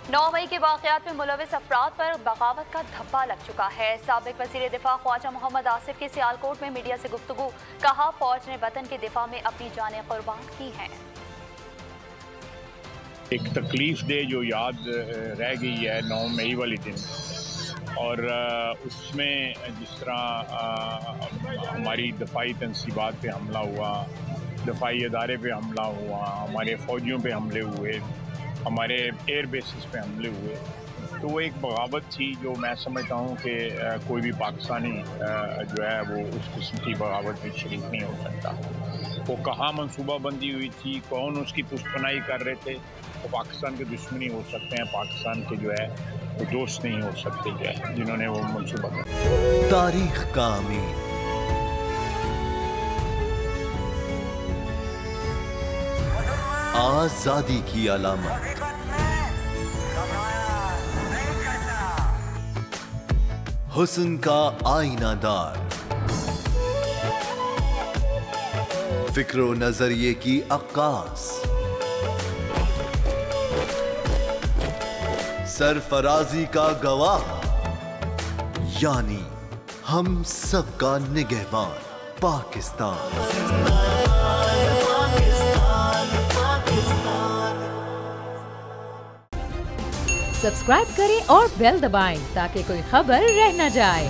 9 मई के वाक़यात में मुलविस अफराद पर बगावत का धब्बा लग चुका है। साबिक वज़ीर दिफा ख्वाजा मोहम्मद आसिफ की सियालकोट में मीडिया से गुफ्तगू, कहा फौज ने वतन के दिफा में अपनी जानें कुर्बान की हैं। एक तकलीफ दे जो याद रह गई है 9 मई वाले दिन, और उसमें जिस तरह हमारी दफाई तनसीबात पे हमला हुआ, दफाई अदारे पे हमला हुआ, हमारे फ़ौजियों पे हमले हुए, हमारे एयर बेसिस पे हमले हुए, तो वो एक बगावत थी जो मैं समझता हूँ कि कोई भी पाकिस्तानी जो है वो उस किस्म की बगावत में शरीक नहीं हो सकता। वो कहाँ मनसूबाबंदी हुई थी, कौन उसकी पुष्पनाई कर रहे थे, वो पाकिस्तान के दुश्मनी हो सकते हैं, पाकिस्तान के जो है वो दोस्त नहीं हो सकते जो है जिन्होंने वो मनसूबा किया। तारीख का अमीन, आजादी की अलामत, हुस्न का आईनादार, फिक्रो नजरिए की अक्कास, सरफराजी का गवाह, यानी हम सबका निगहबान पाकिस्तान। सब्सक्राइब करें और बेल दबाएं ताकि कोई खबर रह न जाए।